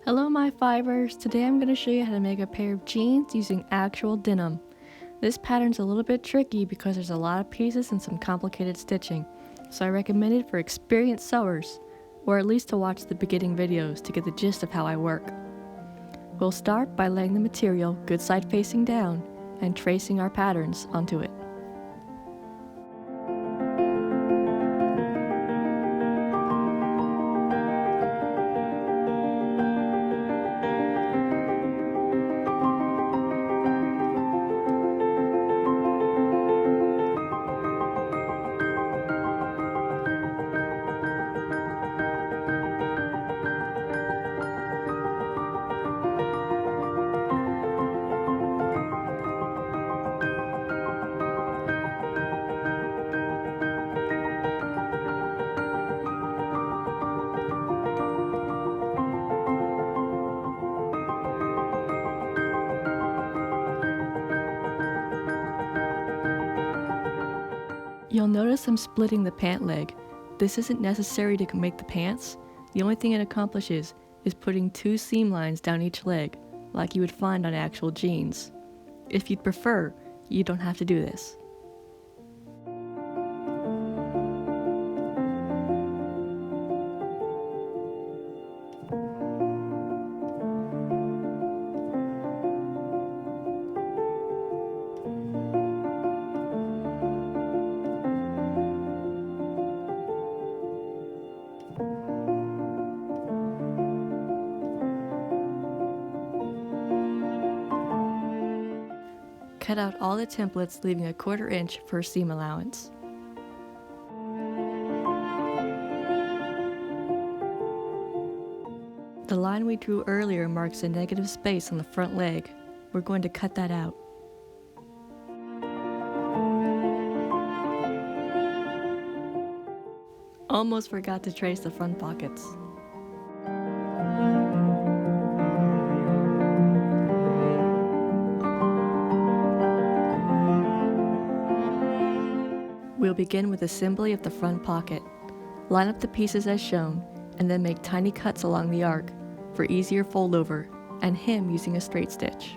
Hello my fibers, today I'm going to show you how to make a pair of jeans using actual denim. This pattern's a little bit tricky because there's a lot of pieces and some complicated stitching, so I recommend it for experienced sewers, or at least to watch the beginning videos to get the gist of how I work. We'll start by laying the material good side facing down and tracing our patterns onto it. You'll notice I'm splitting the pant leg. This isn't necessary to make the pants. The only thing it accomplishes is putting two seam lines down each leg, like you would find on actual jeans. If you'd prefer, you don't have to do this. Cut out all the templates, leaving a 1/4 inch for seam allowance. The line we drew earlier marks a negative space on the front leg. We're going to cut that out. Almost forgot to trace the front pockets. We'll begin with assembly of the front pocket. Line up the pieces as shown, and then make tiny cuts along the arc for easier fold over and hem using a straight stitch.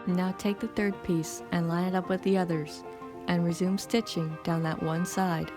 Now take the third piece and line it up with the others, and resume stitching down that one side.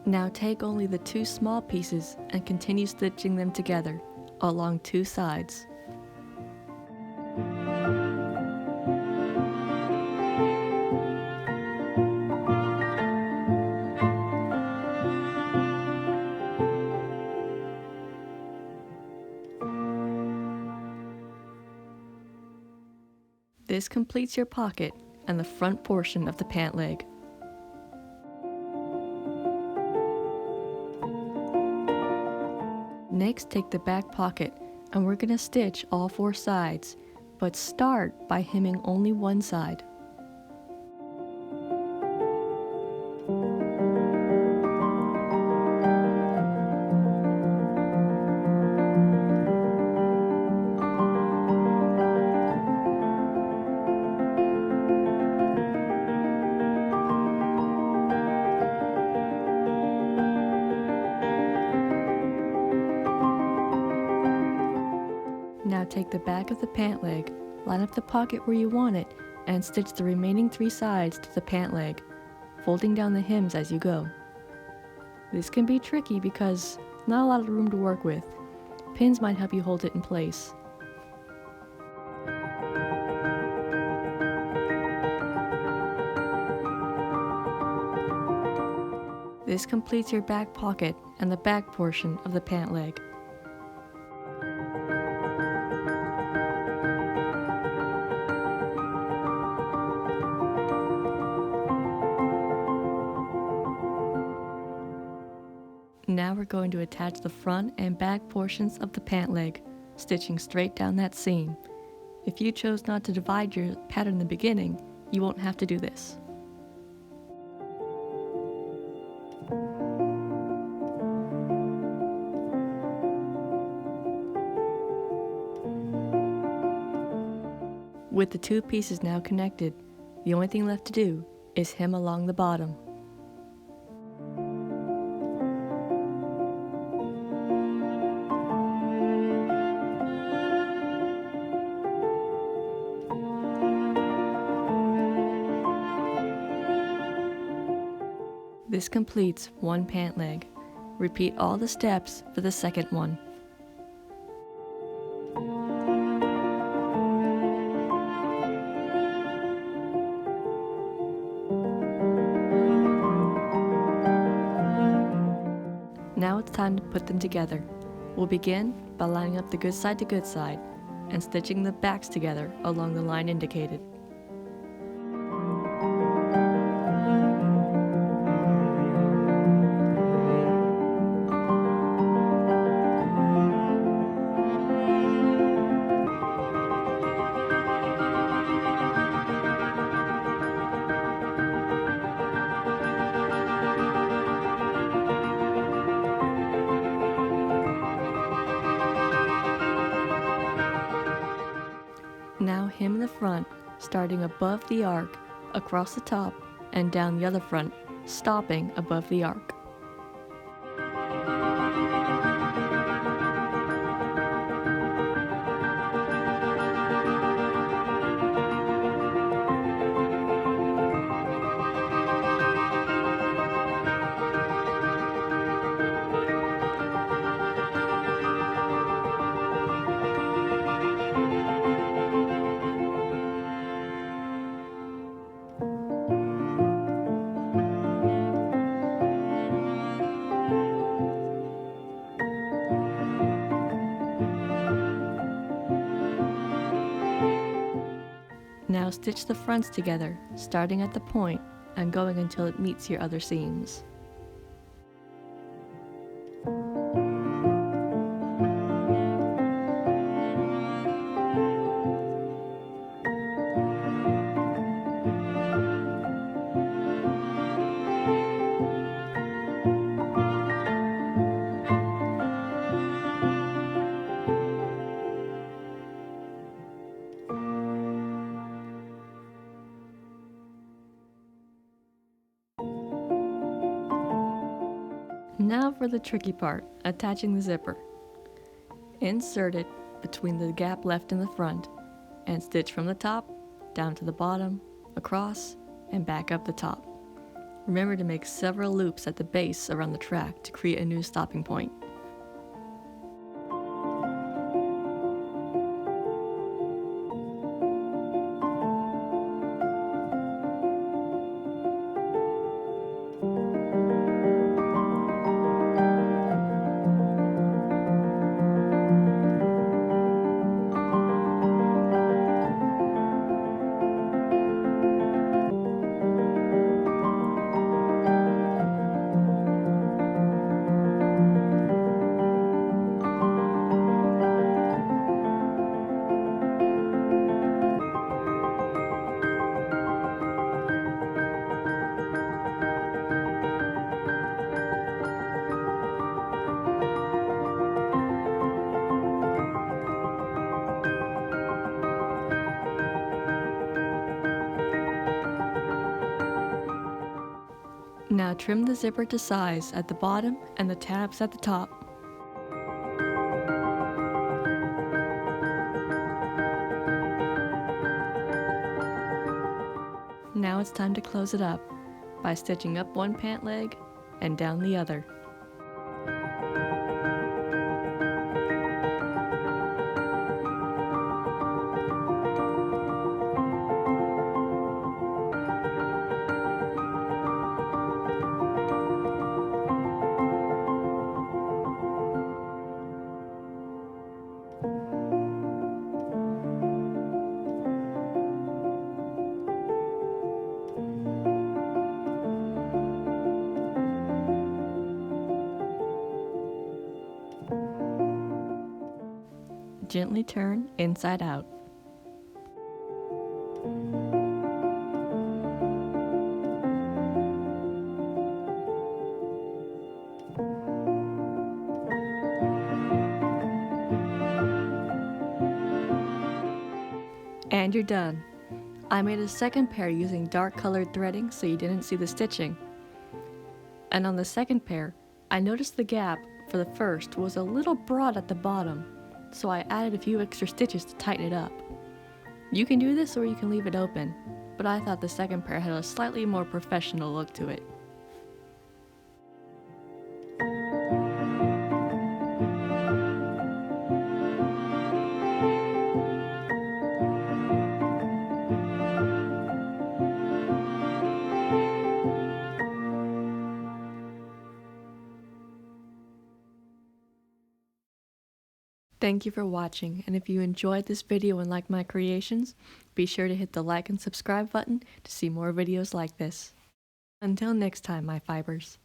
Now take only the two small pieces and continue stitching them together along two sides. This completes your pocket and the front portion of the pant leg. Next, take the back pocket, and we're going to stitch all 4 sides, but start by hemming only one side. Now take the back of the pant leg, line up the pocket where you want it, and stitch the remaining 3 sides to the pant leg. folding down the hems as you go. This can be tricky because not a lot of room to work with. Pins might help you hold it in place. This completes your back pocket and the back portion of the pant leg. Now we're going to attach the front and back portions of the pant leg, stitching straight down that seam. If you chose not to divide your pattern in the beginning, you won't have to do this. With the two pieces now connected, the only thing left to do is hem along the bottom. This completes one pant leg. Repeat all the steps for the second one. Now it's time to put them together. We'll begin by lining up the good side to good side and stitching the backs together along the line indicated. Now hem the front, starting above the arc, across the top, and down the other front, stopping above the arc. Now stitch the fronts together, starting at the point and going until it meets your other seams. Now for the tricky part, attaching the zipper. Insert it between the gap left in the front and stitch from the top down to the bottom, across, and back up the top. Remember to make several loops at the base around the track to create a new stopping point. Now trim the zipper to size at the bottom and the tabs at the top. Now it's time to close it up. by stitching up one pant leg and down the other. Gently turn inside out. And you're done. I made a second pair using dark colored threading so you didn't see the stitching. And on the second pair, I noticed the gap for the first was a little broad at the bottom, so I added a few extra stitches to tighten it up. You can do this or you can leave it open, but I thought the second pair had a slightly more professional look to it. Thank you for watching, and if you enjoyed this video and like my creations, be sure to hit the like and subscribe button to see more videos like this. Until next time, my fibers.